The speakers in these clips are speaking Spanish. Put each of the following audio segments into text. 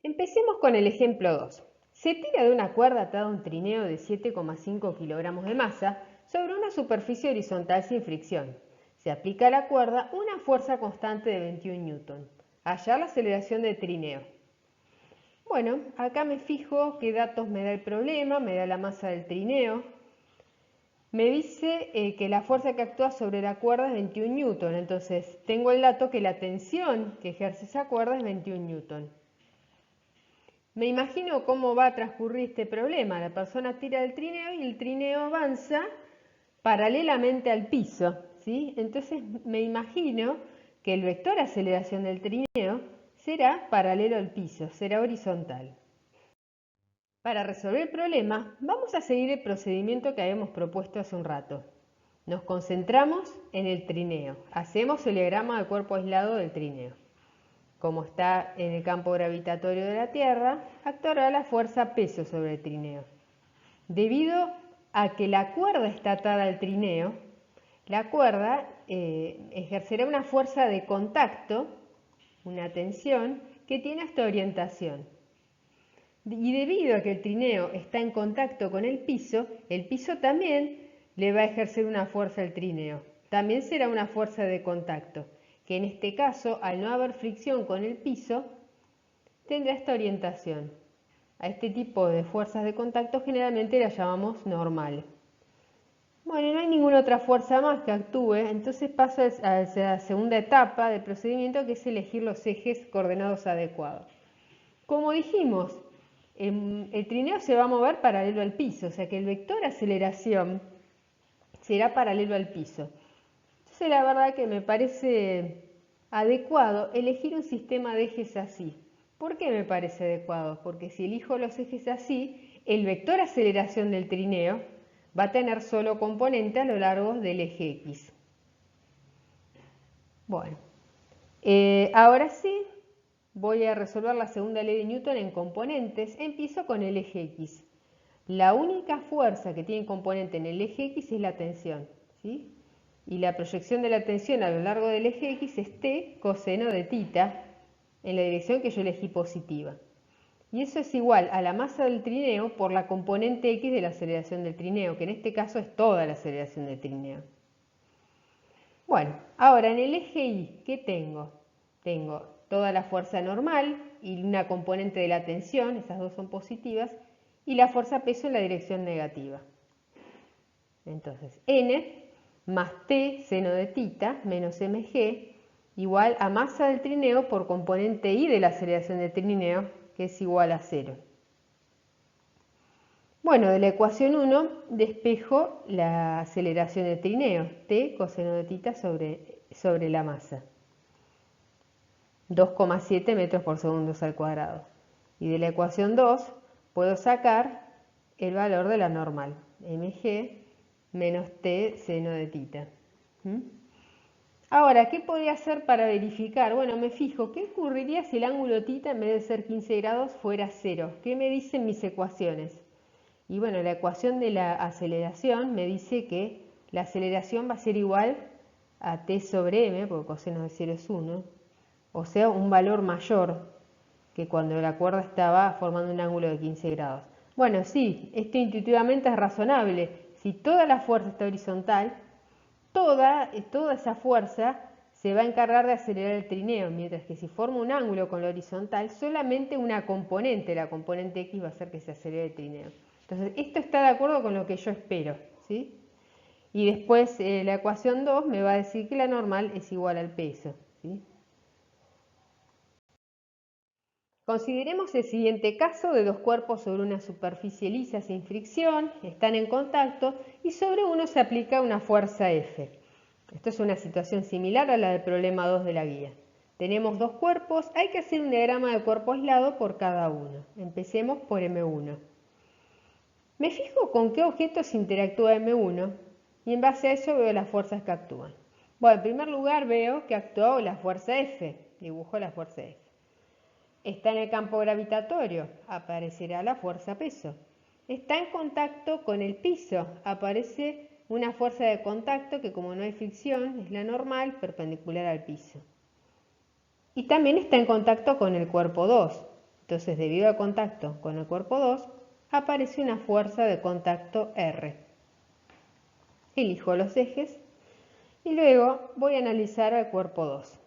Empecemos con el ejemplo 2. Se tira de una cuerda atada a un trineo de 7,5 kilogramos de masa sobre una superficie horizontal sin fricción. Se aplica a la cuerda una fuerza constante de 21 newton. Hallar la aceleración del trineo. Bueno, acá me fijo qué datos me da el problema, me da la masa del trineo. Me dice que la fuerza que actúa sobre la cuerda es 21 newton, entonces tengo el dato que la tensión que ejerce esa cuerda es 21 newton. Me imagino cómo va a transcurrir este problema. La persona tira del trineo y el trineo avanza paralelamente al piso, ¿sí? Entonces me imagino que el vector de aceleración del trineo será paralelo al piso, será horizontal. Para resolver el problema, vamos a seguir el procedimiento que habíamos propuesto hace un rato. Nos concentramos en el trineo. Hacemos el diagrama del cuerpo aislado del trineo. Como está en el campo gravitatorio de la Tierra, actuará la fuerza peso sobre el trineo. Debido a que la cuerda está atada al trineo, la cuerda ejercerá una fuerza de contacto, una tensión, que tiene esta orientación. Y debido a que el trineo está en contacto con el piso también le va a ejercer una fuerza al trineo. También será una fuerza de contacto, que en este caso, al no haber fricción con el piso, tendrá esta orientación. A este tipo de fuerzas de contacto generalmente las llamamos normales. Bueno, no hay ninguna otra fuerza más que actúe, entonces paso a la segunda etapa del procedimiento, que es elegir los ejes coordenados adecuados. Como dijimos, el trineo se va a mover paralelo al piso, o sea que el vector de aceleración será paralelo al piso. Entonces la verdad que me parece adecuado elegir un sistema de ejes así. ¿Por qué me parece adecuado? Porque si elijo los ejes así, el vector de aceleración del trineo va a tener solo componente a lo largo del eje X. Bueno, ahora sí voy a resolver la segunda ley de Newton en componentes. Empiezo con el eje X. La única fuerza que tiene componente en el eje X es la tensión, ¿sí? Y la proyección de la tensión a lo largo del eje X es T coseno de tita en la dirección que yo elegí positiva. Y eso es igual a la masa del trineo por la componente X de la aceleración del trineo, que en este caso es toda la aceleración del trineo. Bueno, ahora en el eje Y, ¿qué tengo? Tengo toda la fuerza normal y una componente de la tensión, esas dos son positivas, y la fuerza peso en la dirección negativa. Entonces, N más T seno de tita menos mg igual a masa del trineo por componente I de la aceleración del trineo, que es igual a 0. Bueno, de la ecuación 1 despejo la aceleración del trineo, T coseno de tita sobre la masa. 2,7 metros por segundo al cuadrado. Y de la ecuación 2 puedo sacar el valor de la normal, mg menos t seno de tita. Ahora, ¿qué podría hacer para verificar? Bueno, me fijo, ¿qué ocurriría si el ángulo tita en vez de ser 15 grados fuera 0? ¿Qué me dicen mis ecuaciones? Y bueno, la ecuación de la aceleración me dice que la aceleración va a ser igual a t sobre m, porque coseno de 0 es 1, o sea, un valor mayor que cuando la cuerda estaba formando un ángulo de 15 grados. Bueno, sí, esto intuitivamente es razonable. Si toda la fuerza está horizontal, toda esa fuerza se va a encargar de acelerar el trineo, mientras que si forma un ángulo con la horizontal, solamente una componente, la componente X, va a hacer que se acelere el trineo. Entonces, esto está de acuerdo con lo que yo espero, ¿sí? Y después la ecuación 2 me va a decir que la normal es igual al peso, ¿sí? Consideremos el siguiente caso de dos cuerpos sobre una superficie lisa sin fricción, están en contacto y sobre uno se aplica una fuerza F. Esto es una situación similar a la del problema 2 de la guía. Tenemos dos cuerpos, hay que hacer un diagrama de cuerpo aislado por cada uno. Empecemos por M1. Me fijo con qué objetos interactúa M1 y en base a eso veo las fuerzas que actúan. Bueno, en primer lugar veo que actuó la fuerza F, dibujo la fuerza F. Está en el campo gravitatorio, aparecerá la fuerza peso. Está en contacto con el piso, aparece una fuerza de contacto que, como no hay fricción, es la normal perpendicular al piso. Y también está en contacto con el cuerpo 2, Entonces, debido al contacto con el cuerpo 2, aparece una fuerza de contacto R. Elijo los ejes y luego voy a analizar al cuerpo 2.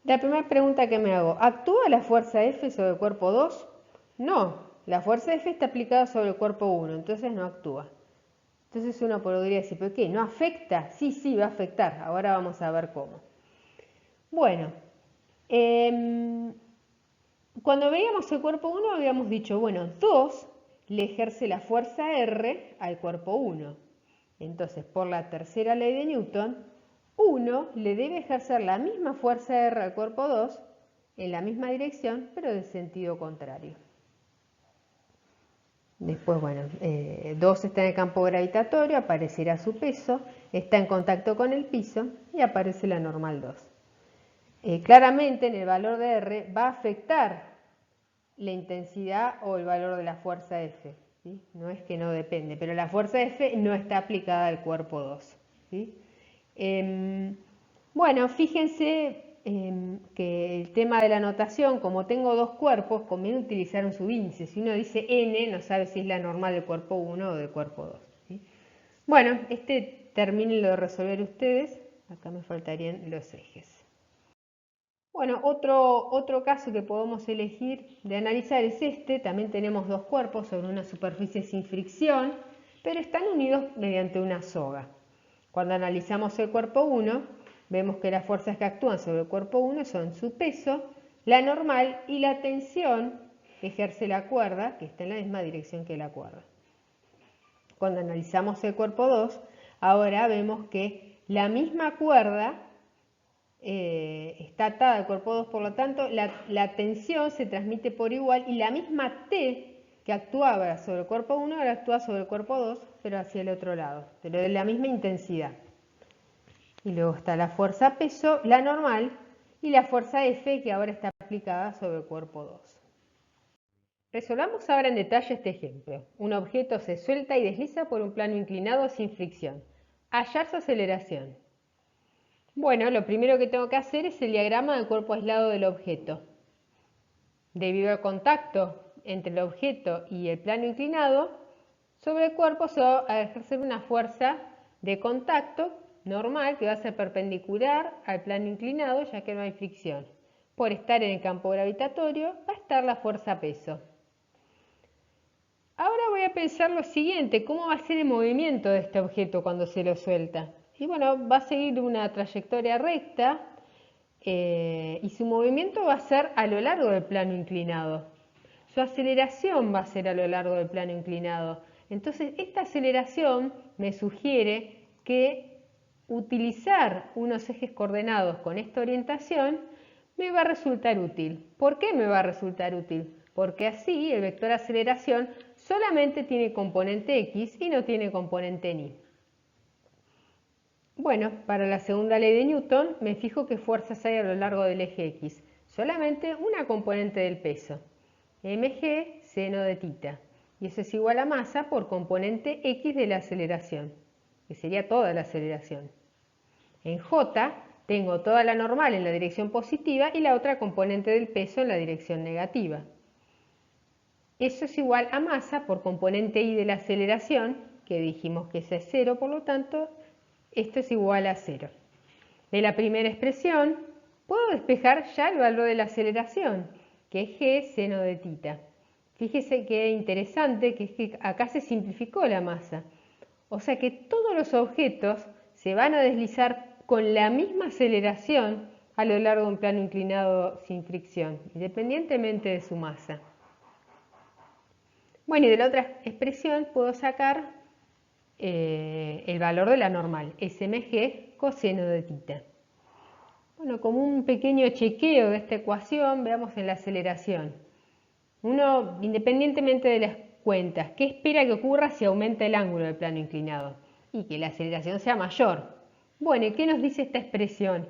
La primera pregunta que me hago, ¿actúa la fuerza F sobre el cuerpo 2? No, la fuerza F está aplicada sobre el cuerpo 1, entonces no actúa. Entonces uno podría decir, ¿pero qué? ¿No afecta? Sí, sí, va a afectar. Ahora vamos a ver cómo. Bueno, cuando veíamos el cuerpo 1 habíamos dicho, bueno, 2 le ejerce la fuerza R al cuerpo 1. Entonces, por la tercera ley de Newton, 1 le debe ejercer la misma fuerza R al cuerpo 2 en la misma dirección, pero de sentido contrario. Después, bueno, 2 está en el campo gravitatorio, aparecerá su peso, está en contacto con el piso y aparece la normal 2. Claramente en el valor de R va a afectar la intensidad o el valor de la fuerza F. ¿Sí? No es que no depende, pero la fuerza F no está aplicada al cuerpo 2. ¿Sí? Bueno, fíjense que el tema de la notación, como tengo dos cuerpos, conviene utilizar un subíndice. Si uno dice N, no sabe si es la normal del cuerpo 1 o del cuerpo 2. ¿Sí? Bueno, terminen de resolver ustedes. Acá me faltarían los ejes. Bueno, otro caso que podemos elegir de analizar es este. También tenemos dos cuerpos sobre una superficie sin fricción, pero están unidos mediante una soga. Cuando analizamos el cuerpo 1, vemos que las fuerzas que actúan sobre el cuerpo 1 son su peso, la normal y la tensión que ejerce la cuerda, que está en la misma dirección que la cuerda. Cuando analizamos el cuerpo 2, ahora vemos que la misma cuerda está atada al cuerpo 2, por lo tanto la tensión se transmite por igual y la misma T que actuaba sobre el cuerpo 1 ahora actúa sobre el cuerpo 2, pero hacia el otro lado, pero de la misma intensidad. Y luego está la fuerza peso, la normal, y la fuerza F que ahora está aplicada sobre el cuerpo 2. Resolvamos ahora en detalle este ejemplo. Un objeto se suelta y desliza por un plano inclinado sin fricción. Hallar su aceleración. Bueno, lo primero que tengo que hacer es el diagrama del cuerpo aislado del objeto. Debido al contacto entre el objeto y el plano inclinado, sobre el cuerpo se va a ejercer una fuerza de contacto normal que va a ser perpendicular al plano inclinado, ya que no hay fricción. Por estar en el campo gravitatorio va a estar la fuerza peso. Ahora voy a pensar lo siguiente, ¿cómo va a ser el movimiento de este objeto cuando se lo suelta? Y bueno, va a seguir una trayectoria recta y su movimiento va a ser a lo largo del plano inclinado. Su aceleración va a ser a lo largo del plano inclinado. Entonces, esta aceleración me sugiere que utilizar unos ejes coordenados con esta orientación me va a resultar útil. ¿Por qué me va a resultar útil? Porque así el vector aceleración solamente tiene componente X y no tiene componente Y. Bueno, para la segunda ley de Newton me fijo qué fuerzas hay a lo largo del eje X. Solamente una componente del peso, mg seno de tita. Y eso es igual a masa por componente X de la aceleración, que sería toda la aceleración. En J tengo toda la normal en la dirección positiva y la otra componente del peso en la dirección negativa. Eso es igual a masa por componente I de la aceleración, que dijimos que esa es 0, por lo tanto, esto es igual a 0. De la primera expresión, puedo despejar ya el valor de la aceleración, que es g seno de tita. Fíjese que interesante que es que acá se simplificó la masa. O sea que todos los objetos se van a deslizar con la misma aceleración a lo largo de un plano inclinado sin fricción, independientemente de su masa. Bueno, y de la otra expresión puedo sacar el valor de la normal, smg coseno de tita. Bueno, como un pequeño chequeo de esta ecuación, veamos en la aceleración. Uno, independientemente de las cuentas, ¿qué espera que ocurra si aumenta el ángulo del plano inclinado? Y que la aceleración sea mayor. Bueno, ¿y qué nos dice esta expresión?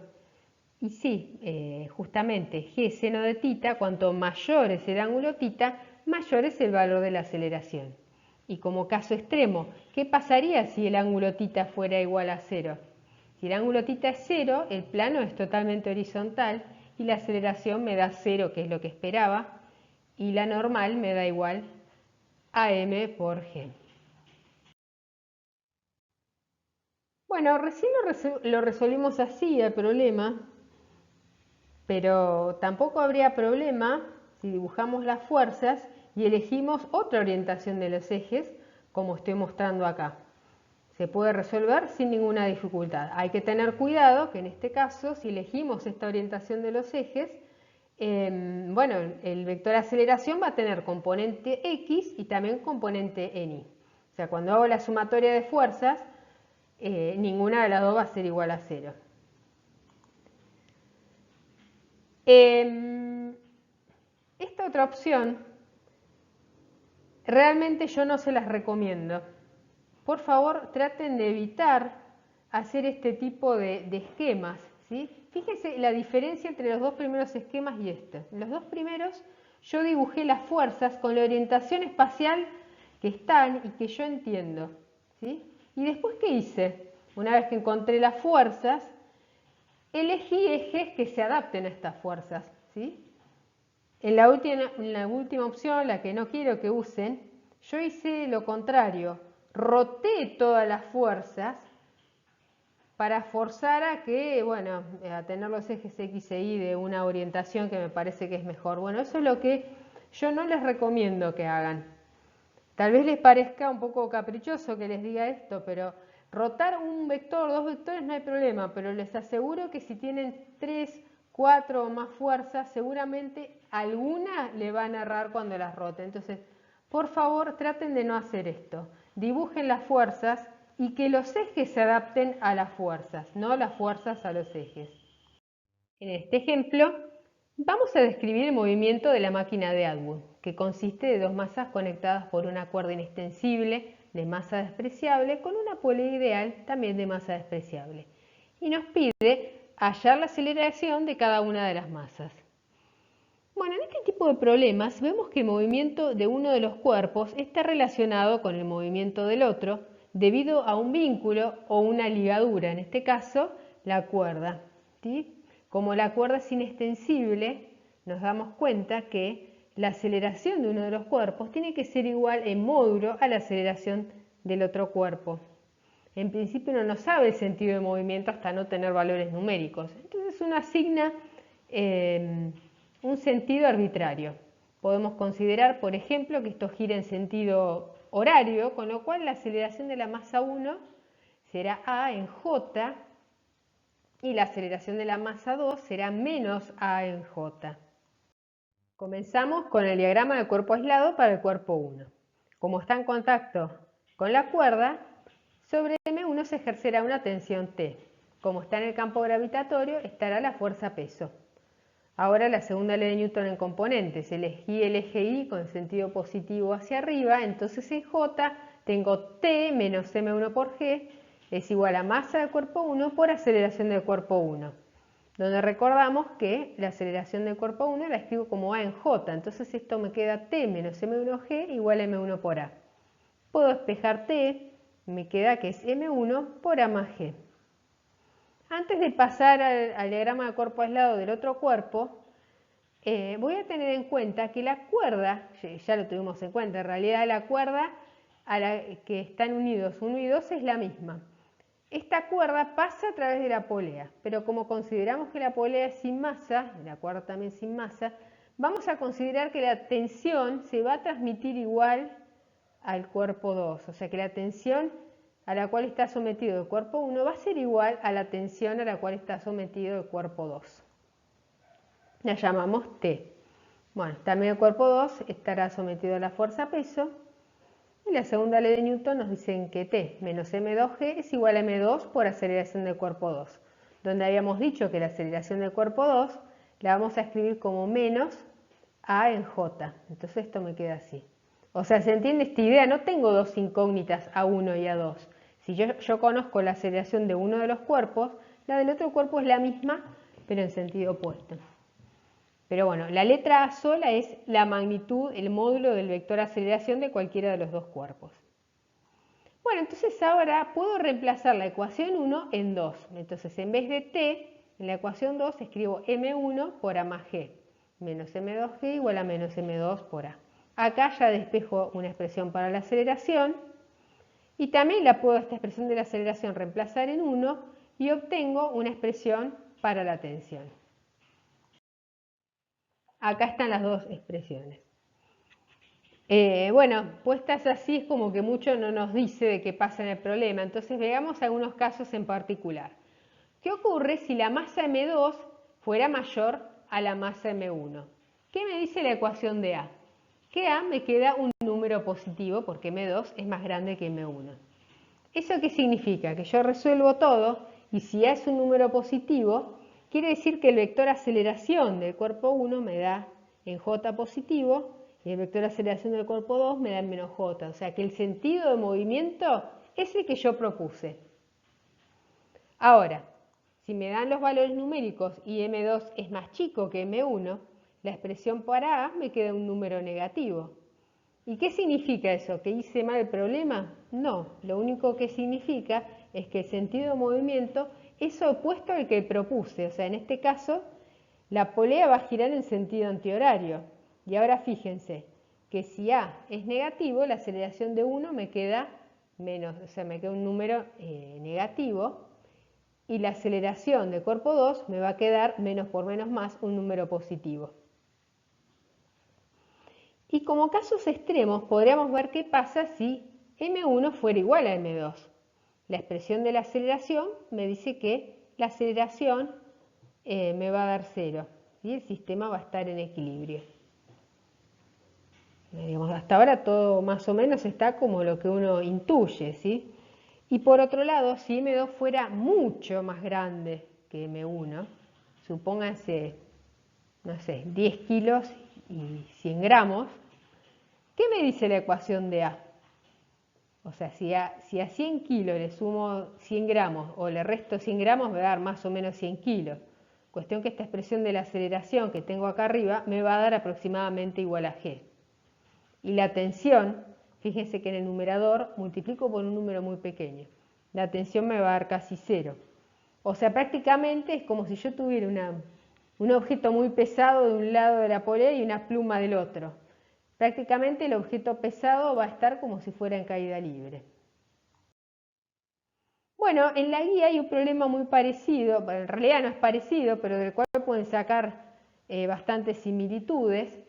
Y sí, justamente g seno de tita, cuanto mayor es el ángulo tita, mayor es el valor de la aceleración. Y como caso extremo, ¿qué pasaría si el ángulo tita fuera igual a 0? Si el ángulo tita es 0, el plano es totalmente horizontal y la aceleración me da 0, que es lo que esperaba, y la normal me da igual a m por g. Bueno, recién lo resolvimos así el problema, pero tampoco habría problema si dibujamos las fuerzas y elegimos otra orientación de los ejes, como estoy mostrando acá. Se puede resolver sin ninguna dificultad. Hay que tener cuidado que en este caso, si elegimos esta orientación de los ejes, bueno, el vector aceleración va a tener componente x y también componente y. O sea, cuando hago la sumatoria de fuerzas, ninguna de las dos va a ser igual a 0. Esta otra opción, realmente yo no se las recomiendo. Por favor, traten de evitar hacer este tipo de esquemas, ¿sí? Fíjense la diferencia entre los dos primeros esquemas y este. En los dos primeros yo dibujé las fuerzas con la orientación espacial que están y que yo entiendo, ¿sí? Y después, ¿qué hice? Una vez que encontré las fuerzas, elegí ejes que se adapten a estas fuerzas, ¿sí? En la última opción, la que no quiero que usen, yo hice lo contrario. Roté todas las fuerzas para forzar a que, bueno, a tener los ejes X e Y de una orientación que me parece que es mejor. Bueno, eso es lo que yo no les recomiendo que hagan. Tal vez les parezca un poco caprichoso que les diga esto, pero rotar un vector, dos vectores no hay problema, pero les aseguro que si tienen 3, 4 o más fuerzas, seguramente alguna le van a errar cuando las roten. Entonces, por favor, traten de no hacer esto. Dibujen las fuerzas y que los ejes se adapten a las fuerzas, no las fuerzas a los ejes. En este ejemplo, vamos a describir el movimiento de la máquina de Atwood, que consiste de dos masas conectadas por una cuerda inextensible de masa despreciable con una polea ideal también de masa despreciable. Y nos pide hallar la aceleración de cada una de las masas. Bueno, en este tipo de problemas vemos que el movimiento de uno de los cuerpos está relacionado con el movimiento del otro debido a un vínculo o una ligadura, en este caso la cuerda, ¿sí? Como la cuerda es inextensible, nos damos cuenta que la aceleración de uno de los cuerpos tiene que ser igual en módulo a la aceleración del otro cuerpo. En principio uno no sabe el sentido de movimiento hasta no tener valores numéricos. Entonces uno asigna un sentido arbitrario. Podemos considerar, por ejemplo, que esto gira en sentido horario, con lo cual la aceleración de la masa 1 será A en J y la aceleración de la masa 2 será menos A en J. Comenzamos con el diagrama de cuerpo aislado para el cuerpo 1. Como está en contacto con la cuerda, sobre M1 se ejercerá una tensión T. Como está en el campo gravitatorio, estará la fuerza peso. Ahora la segunda ley de Newton en componentes. Elegí el eje Y con sentido positivo hacia arriba, entonces en J tengo T menos M1 por G es igual a masa del cuerpo 1 por aceleración del cuerpo 1. Donde recordamos que la aceleración del cuerpo 1 la escribo como A en J, entonces esto me queda T menos M1G igual a M1 por A. Puedo despejar T, me queda que es M1 por A más G. Antes de pasar al diagrama de cuerpo aislado del otro cuerpo, voy a tener en cuenta que la cuerda, ya lo tuvimos en cuenta, en realidad la cuerda a la que están unidos 1 y 2 es la misma. Esta cuerda pasa a través de la polea, pero como consideramos que la polea es sin masa, y la cuerda también sin masa, vamos a considerar que la tensión se va a transmitir igual al cuerpo 2, o sea que la tensión a la cual está sometido el cuerpo 1 va a ser igual a la tensión a la cual está sometido el cuerpo 2. La llamamos T. Bueno, también el cuerpo 2 estará sometido a la fuerza peso. Y la segunda ley de Newton nos dice que T menos M2G es igual a M2 por aceleración del cuerpo 2. Donde habíamos dicho que la aceleración del cuerpo 2 la vamos a escribir como menos A en J. Entonces esto me queda así. O sea, ¿se entiende esta idea? No tengo dos incógnitas A1 y A2. Si yo conozco la aceleración de uno de los cuerpos, la del otro cuerpo es la misma, pero en sentido opuesto. Pero bueno, la letra A sola es la magnitud, el módulo del vector aceleración de cualquiera de los dos cuerpos. Bueno, entonces ahora puedo reemplazar la ecuación 1 en 2. Entonces en vez de T, En la ecuación 2 escribo m1 por a más g, menos m2g igual a menos m2 por a. Acá ya despejo una expresión para la aceleración y también esta expresión de la aceleración reemplazar en 1 y obtengo una expresión para la tensión. Acá están las dos expresiones. Bueno, puestas así es como que mucho no nos dice de qué pasa en el problema, entonces veamos algunos casos en particular. ¿Qué ocurre si la masa M2 fuera mayor a la masa M1? ¿Qué me dice la ecuación de A? Que A me queda un número positivo porque M2 es más grande que M1. ¿Eso qué significa? Que yo resuelvo todo y si A es un número positivo, quiere decir que el vector aceleración del cuerpo 1 me da en J positivo y el vector aceleración del cuerpo 2 me da en menos J. O sea que el sentido de movimiento es el que yo propuse. Ahora, si me dan los valores numéricos y M2 es más chico que M1, la expresión para A me queda un número negativo. ¿Y qué significa eso? ¿Que hice mal el problema? No, lo único que significa es que el sentido de movimiento es opuesto al que propuse. O sea, en este caso, la polea va a girar en sentido antihorario. Y ahora fíjense que si A es negativo, la aceleración de 1 me queda menos, o sea, me queda un número negativo. Y la aceleración de cuerpo 2 me va a quedar menos por menos más un número positivo. Y como casos extremos podríamos ver qué pasa si M1 fuera igual a M2. La expresión de la aceleración me dice que la aceleración me va a dar 0 y el sistema va a estar en equilibrio. Digamos, hasta ahora todo más o menos está como lo que uno intuye, ¿sí? Y por otro lado, si M2 fuera mucho más grande que M1, supónganse, no sé, 10 kilos y 100 gramos, ¿qué me dice la ecuación de A? O sea, si a 100 kilos le sumo 100 gramos o le resto 100 gramos, me va a dar más o menos 100 kilos. Cuestión que esta expresión de la aceleración que tengo acá arriba me va a dar aproximadamente igual a G. Y la tensión, fíjense que en el numerador multiplico por un número muy pequeño. La tensión me va a dar casi 0. O sea, prácticamente es como si yo tuviera un objeto muy pesado de un lado de la polea y una pluma del otro. Prácticamente el objeto pesado va a estar como si fuera en caída libre. Bueno, en la guía hay un problema muy parecido, en realidad no es parecido, pero del cual pueden sacar bastantes similitudes.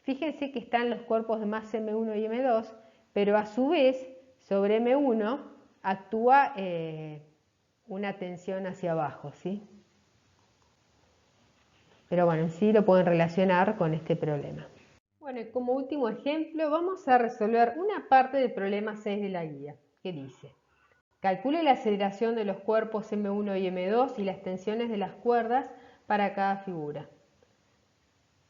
Fíjense que están los cuerpos de masa M1 y M2, pero a su vez sobre M1 actúa una tensión hacia abajo, ¿sí? Pero bueno, en sí lo pueden relacionar con este problema. Bueno, y como último ejemplo vamos a resolver una parte del problema 6 de la guía, que dice: calcule la aceleración de los cuerpos M1 y M2 y las tensiones de las cuerdas para cada figura.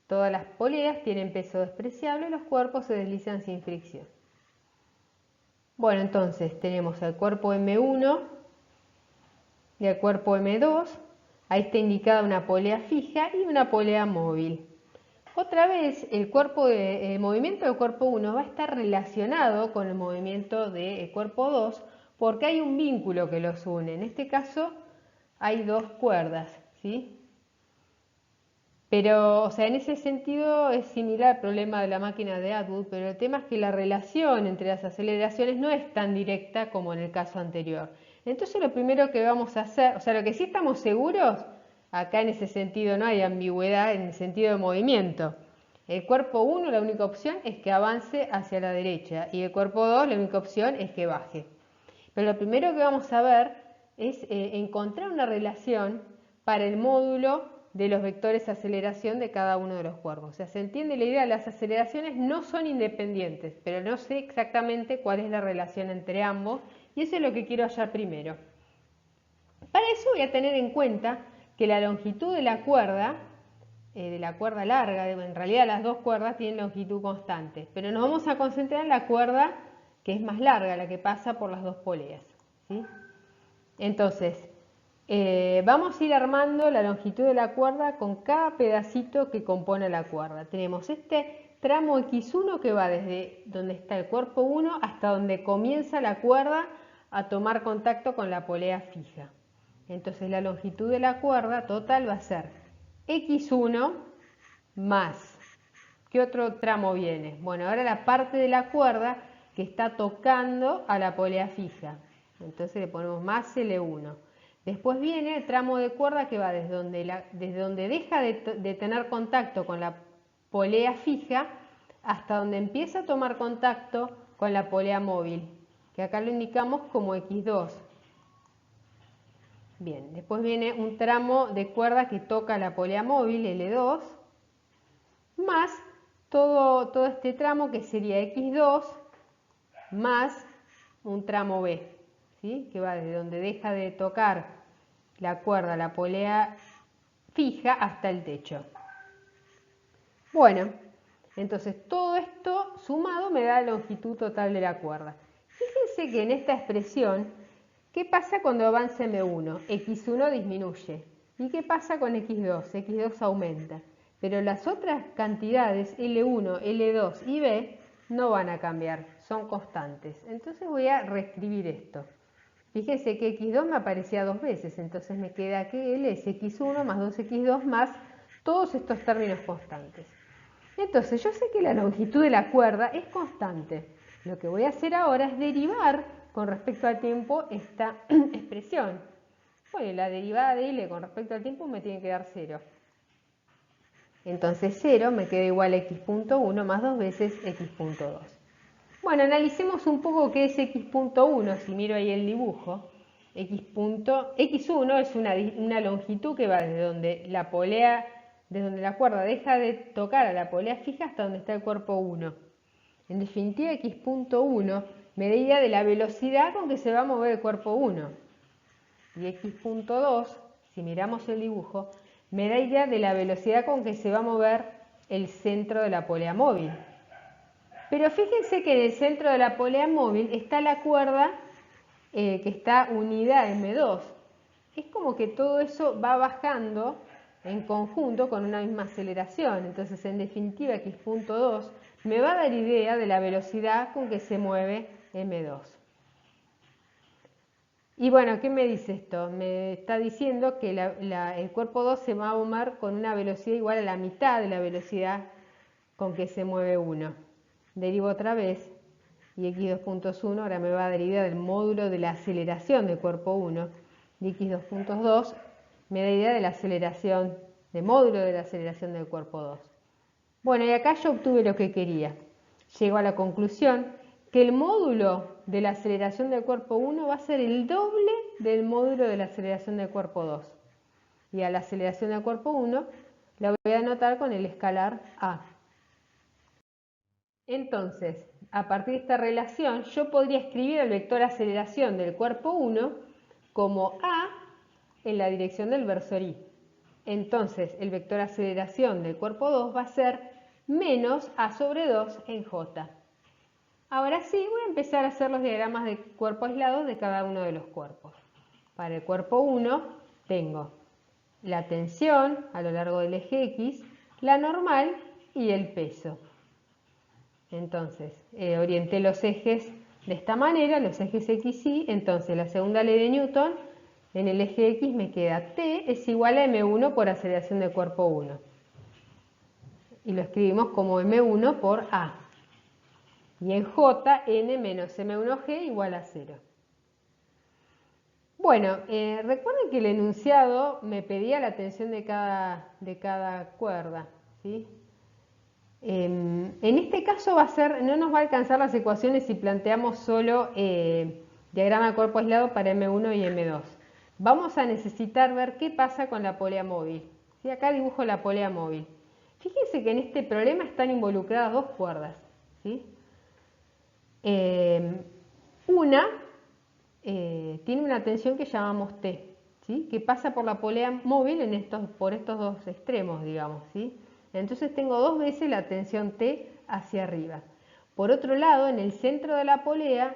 Todas las poleas tienen peso despreciable y los cuerpos se deslizan sin fricción. Bueno, entonces tenemos el cuerpo M1 y el cuerpo M2. Ahí está indicada una polea fija y una polea móvil. Otra vez, el movimiento del cuerpo 1 va a estar relacionado con el movimiento del cuerpo 2 porque hay un vínculo que los une. En este caso hay dos cuerdas, ¿sí? Pero, o sea, en ese sentido es similar al problema de la máquina de Atwood, pero el tema es que la relación entre las aceleraciones no es tan directa como en el caso anterior. Entonces lo primero que vamos a hacer, o sea, lo que sí estamos seguros, acá en ese sentido no hay ambigüedad en el sentido de movimiento. El cuerpo 1 la única opción es que avance hacia la derecha y el cuerpo 2 la única opción es que baje. Pero lo primero que vamos a ver es encontrar una relación para el módulo de los vectores de aceleración de cada uno de los cuerpos. O sea, se entiende la idea, las aceleraciones no son independientes, pero no sé exactamente cuál es la relación entre ambos y eso es lo que quiero hallar primero. Para eso voy a tener en cuenta que la longitud de la cuerda larga, en realidad las dos cuerdas tienen longitud constante, pero nos vamos a concentrar en la cuerda que es más larga, la que pasa por las dos poleas, ¿sí? Entonces, vamos a ir armando la longitud de la cuerda con cada pedacito que compone la cuerda. Tenemos este tramo X1 que va desde donde está el cuerpo 1 hasta donde comienza la cuerda a tomar contacto con la polea fija. Entonces la longitud de la cuerda total va a ser x1 más. ¿Qué otro tramo viene? Bueno, ahora la parte de la cuerda que está tocando a la polea fija. Entonces le ponemos más L1. Después viene el tramo de cuerda que va desde donde deja de tener contacto con la polea fija hasta donde empieza a tomar contacto con la polea móvil, que acá lo indicamos como X2. Bien, después viene un tramo de cuerda que toca la polea móvil, L2, más todo este tramo que sería X2 más un tramo B, ¿sí? Que va desde donde deja de tocar la cuerda, la polea fija, hasta el techo. Bueno, entonces todo esto sumado me da la longitud total de la cuerda. Fíjense que en esta expresión, ¿qué pasa cuando avanza M1? X1 disminuye. ¿Y qué pasa con X2? X2 aumenta. Pero las otras cantidades, L1, L2 y B, no van a cambiar, son constantes. Entonces voy a reescribir esto. Fíjense que X2 me aparecía dos veces, entonces me queda que L es X1 más 2X2 más todos estos términos constantes. Entonces yo sé que la longitud de la cuerda es constante. Lo que voy a hacer ahora es derivar con respecto al tiempo esta expresión. Bueno, la derivada de L con respecto al tiempo me tiene que dar 0. Entonces 0 me queda igual a x.1 más 2 veces x.2. Bueno, analicemos un poco qué es x.1. Si miro ahí el dibujo, x1 es una longitud que va desde donde la cuerda deja de tocar a la polea fija hasta donde está el cuerpo 1. En definitiva, x.1 me da idea de la velocidad con que se va a mover el cuerpo 1. Y x.2, si miramos el dibujo, me da idea de la velocidad con que se va a mover el centro de la polea móvil. Pero fíjense que en el centro de la polea móvil está la cuerda que está unida a M2. Es como que todo eso va bajando en conjunto con una misma aceleración. Entonces, en definitiva, x.2 me va a dar idea de la velocidad con que se mueve M2. Y bueno, ¿qué me dice esto? Me está diciendo que el cuerpo 2 se va a mover con una velocidad igual a la mitad de la velocidad con que se mueve 1. Derivo otra vez y x2.1 ahora me va a dar idea del módulo de la aceleración del cuerpo 1. Y x2.2 me da idea de la aceleración, del módulo de la aceleración del cuerpo 2. Bueno, y acá yo obtuve lo que quería. Llego a la conclusión que el módulo de la aceleración del cuerpo 1 va a ser el doble del módulo de la aceleración del cuerpo 2. Y a la aceleración del cuerpo 1 la voy a anotar con el escalar a. Entonces, a partir de esta relación, yo podría escribir el vector aceleración del cuerpo 1 como a en la dirección del versor y. Entonces, el vector aceleración del cuerpo 2 va a ser menos a sobre 2 en j. Ahora sí, voy a empezar a hacer los diagramas de cuerpo aislado de cada uno de los cuerpos. Para el cuerpo 1 tengo la tensión a lo largo del eje X, la normal y el peso. Entonces, orienté los ejes de esta manera, los ejes X, Y. Entonces, la segunda ley de Newton, en el eje X me queda T es igual a M1 por aceleración del cuerpo 1. Y lo escribimos como M1 por A. Y en J, N menos M1G igual a 0. Bueno, recuerden que el enunciado me pedía la tensión de cada cuerda, ¿sí? En este caso no nos va a alcanzar las ecuaciones si planteamos solo diagrama de cuerpo aislado para M1 y M2. Vamos a necesitar ver qué pasa con la polea móvil. ¿Sí? Acá dibujo la polea móvil. Fíjense que en este problema están involucradas dos cuerdas. ¿Sí? Una tiene una tensión que llamamos T, ¿sí? Que pasa por la polea móvil por estos dos extremos, digamos, ¿sí? Entonces tengo dos veces la tensión T hacia arriba. Por otro lado, en el centro de la polea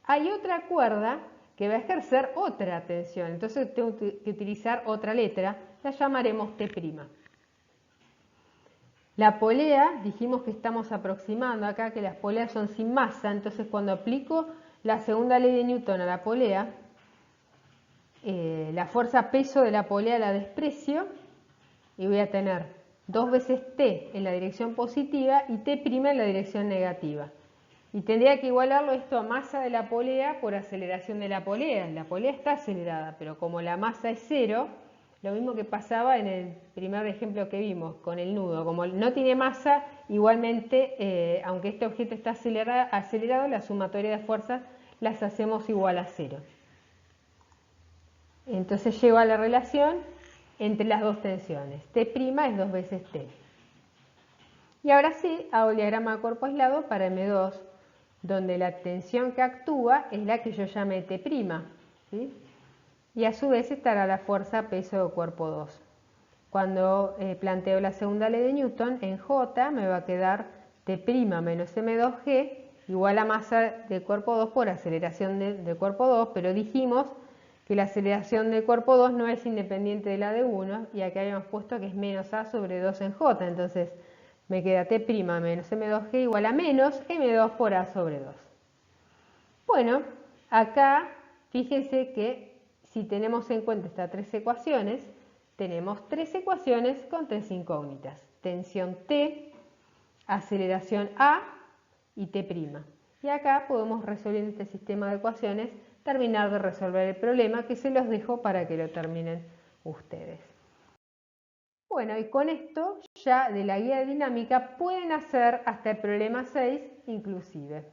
hay otra cuerda que va a ejercer otra tensión. Entonces tengo que utilizar otra letra, la llamaremos T'. La polea, dijimos que estamos aproximando acá que las poleas son sin masa, entonces cuando aplico la segunda ley de Newton a la polea, la fuerza peso de la polea la desprecio y voy a tener 2 veces T en la dirección positiva y T' en la dirección negativa. Y tendría que igualarlo esto a masa de la polea por aceleración de la polea. La polea está acelerada, pero como la masa es cero, lo mismo que pasaba en el primer ejemplo que vimos con el nudo. Como no tiene masa, igualmente, aunque este objeto está acelerado, la sumatoria de fuerzas las hacemos igual a cero. Entonces llego a la relación entre las dos tensiones. T' es 2 veces T. Y ahora sí, hago el diagrama de cuerpo aislado para M2, donde la tensión que actúa es la que yo llamé T', ¿sí? Y a su vez estará la fuerza peso de cuerpo 2. Cuando planteo la segunda ley de Newton, en J me va a quedar T' menos M2G igual a masa de cuerpo 2 por aceleración de cuerpo 2, pero dijimos que la aceleración de cuerpo 2 no es independiente de la de 1, y aquí habíamos puesto que es menos A sobre 2 en J, entonces me queda T' menos M2G igual a menos M2 por A sobre 2. Bueno, acá fíjense que si tenemos en cuenta estas tres ecuaciones, tenemos tres ecuaciones con tres incógnitas. Tensión T, aceleración A y T'. Y acá podemos resolver este sistema de ecuaciones, terminar de resolver el problema, que se los dejo para que lo terminen ustedes. Bueno, y con esto ya de la guía dinámica pueden hacer hasta el problema 6 inclusive.